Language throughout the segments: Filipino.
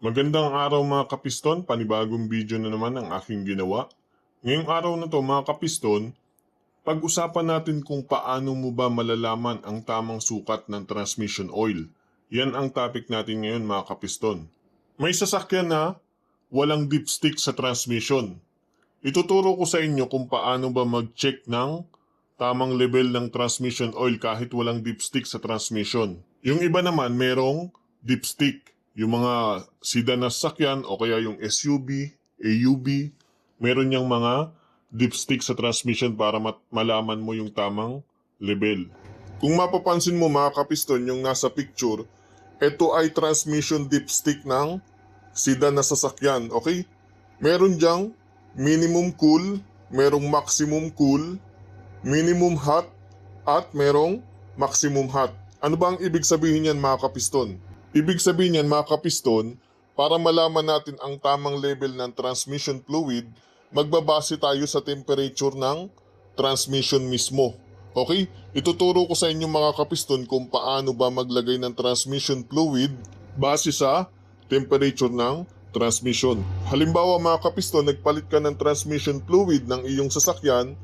Magandang araw mga kapiston, panibagong video na naman ang aking ginawa. Ngayong araw na to mga kapiston, pag-usapan natin kung paano mo ba malalaman ang tamang sukat ng transmission oil. Yan ang topic natin ngayon mga kapiston. May sasakyan na walang dipstick sa transmission. Ituturo ko sa inyo kung paano ba mag-check ng tamang level ng transmission oil kahit walang dipstick sa transmission. Yung iba naman merong dipstick. Yung mga sedan na sasakyan o kaya yung SUV, AUV, meron niyang mga dipstick sa transmission para malaman mo yung tamang level. Kung mapapansin mo mga kapiston yung nasa picture, ito ay transmission dipstick ng sedan na sasakyan, okay? Meron diyang minimum cool, merong maximum cool, minimum hot, at merong maximum hot. Ano ba ang ibig sabihin yan mga kapiston? Ibig sabihin yan mga kapiston, para malaman natin ang tamang level ng transmission fluid, magbabase tayo sa temperature ng transmission mismo. Okay? Ituturo ko sa inyo mga kapiston kung paano ba maglagay ng transmission fluid base sa temperature ng transmission. Halimbawa mga kapiston, nagpalit ka ng transmission fluid ng iyong sasakyan,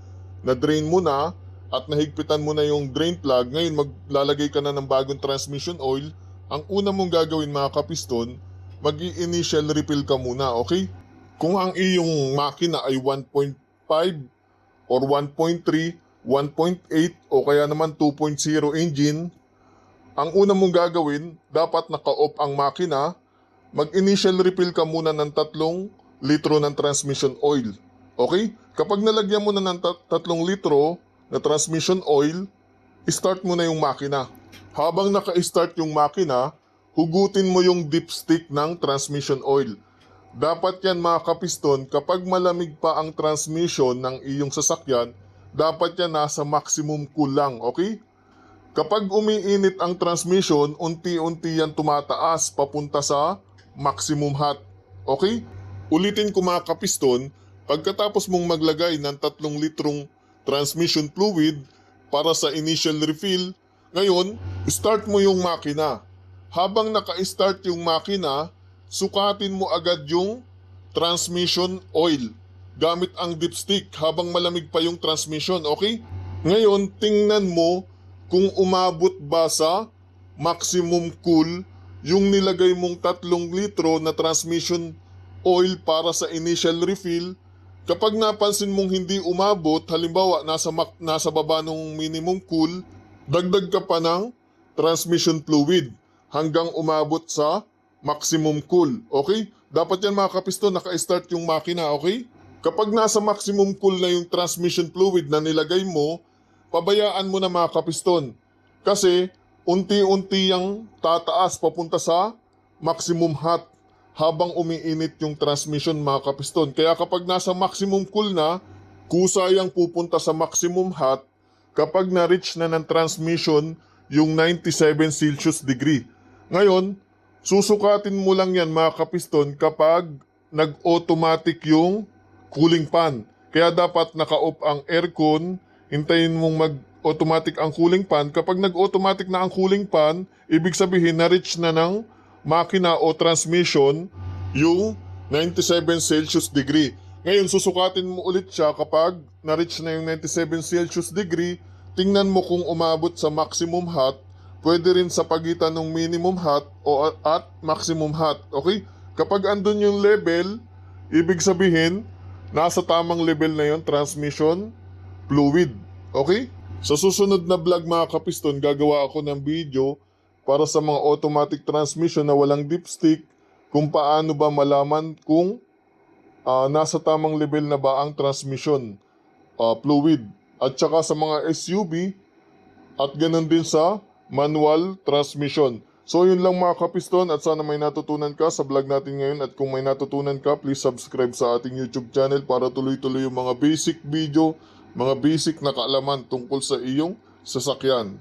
na-drain mo na at nahigpitan mo na yung drain plug, ngayon maglalagay ka na ng bagong transmission oil. Ang una mong gagawin mga kapiston, mag-i-initial refill ka muna, okay? Kung ang iyong makina ay 1.5 or 1.3, 1.8 o kaya naman 2.0 engine, ang una mong gagawin, dapat naka-off ang makina, mag-initial refill ka muna ng 3 litro ng transmission oil, okay? Kapag nalagyan mo na ng 3 litro na transmission oil, start mo na yung makina. Habang naka-start yung makina, hugutin mo yung dipstick ng transmission oil. Dapat yan mga kapiston, kapag malamig pa ang transmission ng iyong sasakyan, dapat yan nasa maximum cool lang, okay? Kapag umiinit ang transmission, unti-unti yan tumataas papunta sa maximum hot, okay? Ulitin ko mga kapiston, pagkatapos mong maglagay ng 3 litrong transmission fluid para sa initial refill, ngayon, start mo yung makina. Habang naka-start yung makina, sukatin mo agad yung transmission oil gamit ang dipstick habang malamig pa yung transmission, okay? Ngayon, tingnan mo kung umabot ba sa maximum cool yung nilagay mong 3 litro na transmission oil para sa initial refill. Kapag napansin mong hindi umabot, halimbawa nasa baba ng minimum cool, dagdag ka pa ng transmission fluid hanggang umabot sa maximum cool, okay? Dapat yan mga kapiston, naka-start yung makina, okay? Kapag nasa maximum cool na yung transmission fluid na nilagay mo, pabayaan mo na mga kapiston. Kasi unti-unti yung tataas papunta sa maximum hot habang umiinit yung transmission mga kapiston. Kaya kapag nasa maximum cool na, kusayang pupunta sa maximum hot kapag na-reach na ng transmission yung 97 Celsius degree. Ngayon, susukatin mo lang yan mga kapiston kapag nag-automatic yung cooling fan. Kaya dapat naka-off ang aircon, hintayin mong mag-automatic ang cooling fan. Kapag nag-automatic na ang cooling fan, ibig sabihin na-reach na ng makina o transmission yung 97 Celsius degree. Ngayon, susukatin mo ulit siya kapag na-reach na yung 97 Celsius degree, tingnan mo kung umabot sa maximum hot, pwede rin sa pagitan ng minimum hot o at maximum hot, okay? Kapag andun yung level, ibig sabihin, nasa tamang level na yon transmission fluid, okay? Sa susunod na vlog mga kapiston, gagawa ako ng video para sa mga automatic transmission na walang dipstick, kung paano ba malaman kung nasa tamang level na ba ang transmission fluid. At saka sa mga SUV at ganun din sa manual transmission. So yun lang mga kapiston, at sana may natutunan ka sa vlog natin ngayon, at kung may natutunan ka, please subscribe sa ating YouTube channel para tuloy-tuloy yung mga basic video, mga basic na kaalaman tungkol sa iyong sasakyan.